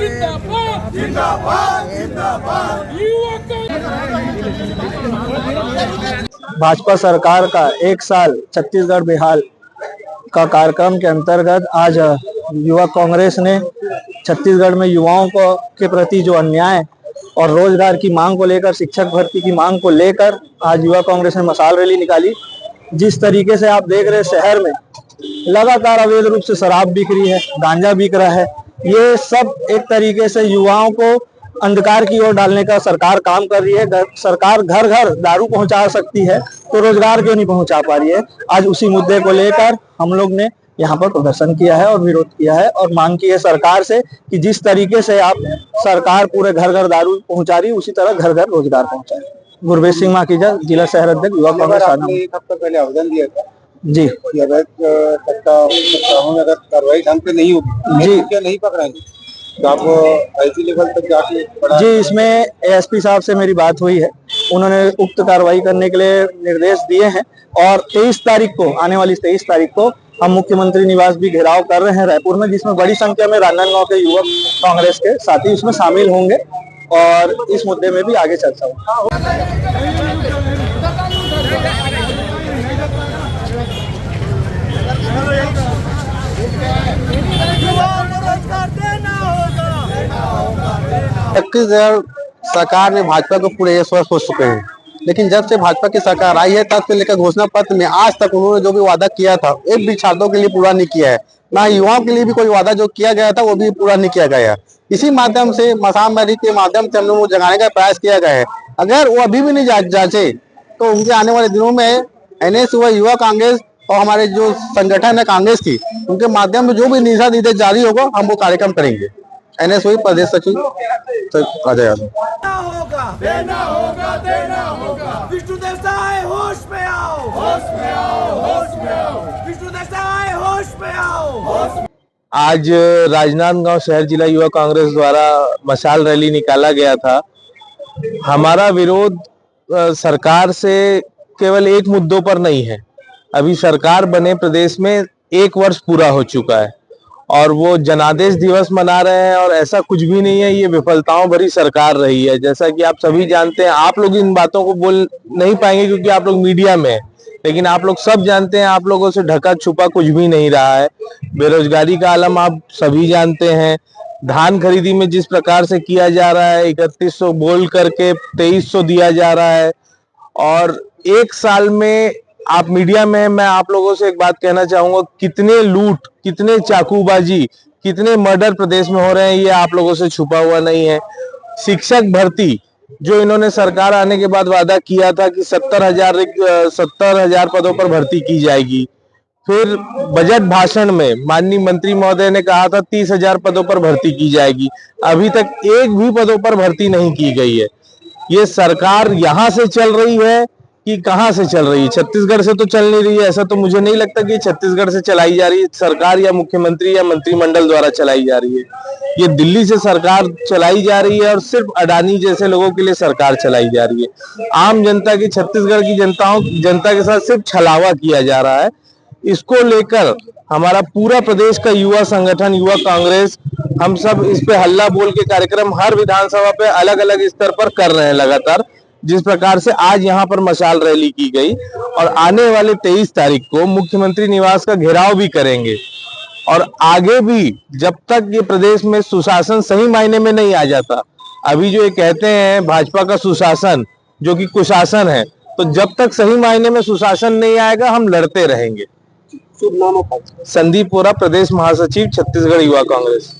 जिंदाबाद जिंदाबाद जिंदाबाद भाजपा सरकार का एक साल छत्तीसगढ़ बिहार का कार्यक्रम के अंतर्गत आज युवा कांग्रेस ने छत्तीसगढ़ में युवाओं को के प्रति जो अन्याय और रोजगार की मांग को लेकर, शिक्षक भर्ती की मांग को लेकर आज युवा कांग्रेस ने मशाल रैली निकाली। जिस तरीके से आप देख रहे हैं, शहर में लगातार अवैध रूप से शराब बिक रही है, गांजा बिक रहा है। ये सब एक तरीके से युवाओं को अंधकार की ओर डालने का सरकार काम कर रही है। सरकार घर घर दारू पहुंचा सकती है तो रोजगार क्यों नहीं पहुंचा पा रही है। आज उसी मुद्दे को लेकर हम लोग ने यहाँ पर प्रदर्शन किया है और विरोध किया है और मांग की है सरकार से कि जिस तरीके से आप सरकार पूरे घर घर दारू पहुंचा रही है, उसी तरह घर घर रोजगार पहुंचाए। गुरबेज सिंह माखीजा, जिला शहर अध्यक्ष युवा कांग्रेस। एक हफ्ता पहले आवेदन दिया था जी, अगर कार्रवाई ढंग से नहीं होगी जी, क्या नहीं पकड़ाएंगे तो आप आईसी लेवल तक जाके जी, इसमें एएसपी साहब से मेरी बात हुई है। उन्होंने उक्त कार्रवाई करने के लिए निर्देश दिए हैं और 23 तारीख को, आने वाली 23 तारीख को हम मुख्यमंत्री निवास भी घेराव कर रहे हैं रायपुर में, जिसमें बड़ी संख्या में राजनांदगांव के युवक कांग्रेस के साथी उसमें शामिल होंगे और इस मुद्दे में भी आगे चर्चा होगी। छत्तीसगढ़ सरकार ने भाजपा को पूरे 1 वर्ष हो चुके हैं, लेकिन जब से भाजपा की सरकार आई है तब से लेकर घोषणा पत्र में आज तक उन्होंने जो भी वादा किया था, एक भी छात्रों के लिए पूरा नहीं किया है। ना युवाओं के लिए भी कोई वादा जो किया गया था वो भी पूरा नहीं किया गया है। इसी माध्यम से मशाल रैली के माध्यम से हम लोग जगाने का प्रयास किया गया है। अगर वो अभी भी नहीं जांचे तो उनके आने वाले दिनों में एनएस युवा कांग्रेस और हमारे जो संगठन है कांग्रेस की, उनके माध्यम में जो भी निर्देश जारी होगा हम वो कार्यक्रम करेंगे। एनएस प्रदेश सचिव अजय यादव। देना होगा देना होगा। विष्णु देसाई होश में आओ, होश में आओ, होश में आओ। विष्णु देसाई होश में आओ, होश में। आज राजनांदगांव शहर जिला युवा कांग्रेस द्वारा मशाल रैली निकाला गया था। हमारा विरोध सरकार से केवल एक मुद्दों पर नहीं है। अभी सरकार बने प्रदेश में 1 वर्ष पूरा हो चुका है और वो जनादेश दिवस मना रहे हैं और ऐसा कुछ भी नहीं है। ये विफलताओं भरी सरकार रही है, जैसा कि आप सभी जानते हैं। आप लोग इन बातों को बोल नहीं पाएंगे क्योंकि आप लोग मीडिया में हैं, लेकिन आप लोग सब जानते हैं। आप लोगों से ढका छुपा कुछ भी नहीं रहा है। बेरोजगारी का आलम आप सभी जानते हैं। धान खरीदी में जिस प्रकार से किया जा रहा है, 3100 बोल करके 2300 दिया जा रहा है और 1 साल में आप मीडिया में, मैं आप लोगों से एक बात कहना चाहूंगा, कितने लूट, कितने चाकूबाजी, कितने मर्डर प्रदेश में हो रहे हैं, ये आप लोगों से छुपा हुआ नहीं है। शिक्षक भर्ती जो इन्होंने सरकार आने के बाद वादा किया था कि 70,000 पदों पर भर्ती की जाएगी। फिर बजट भाषण में माननीय मंत्री महोदय ने कहा था 30,000 पदों पर भर्ती की जाएगी। अभी तक एक भी पदों पर भर्ती नहीं की गई है। ये सरकार यहाँ से चल रही है कि कहां से चल रही है? छत्तीसगढ़ से तो चल नहीं रही है। ऐसा तो मुझे नहीं लगता कि छत्तीसगढ़ से चलाई जा रही है सरकार, या मुख्यमंत्री या मंत्रिमंडल द्वारा चलाई जा रही है। ये दिल्ली से सरकार चलाई जा रही है और सिर्फ अडानी जैसे लोगों के लिए सरकार चलाई जा रही है। आम जनता की, छत्तीसगढ़ की जनता के साथ सिर्फ छलावा किया जा रहा है। इसको लेकर हमारा पूरा प्रदेश का युवा संगठन युवा कांग्रेस, हम सब इस पे हल्ला बोल के कार्यक्रम हर विधानसभा पे अलग अलग स्तर पर कर रहे हैं लगातार। जिस प्रकार से आज यहाँ पर मशाल रैली की गई और आने वाले 23 तारीख को मुख्यमंत्री निवास का घेराव भी करेंगे और आगे भी जब तक ये प्रदेश में सुशासन सही मायने में नहीं आ जाता, अभी जो ये कहते हैं भाजपा का सुशासन जो कि कुशासन है, तो जब तक सही मायने में सुशासन नहीं आएगा हम लड़ते रहेंगे। शुभ नाम? संदीप वोरा, प्रदेश महासचिव, छत्तीसगढ़ युवा कांग्रेस।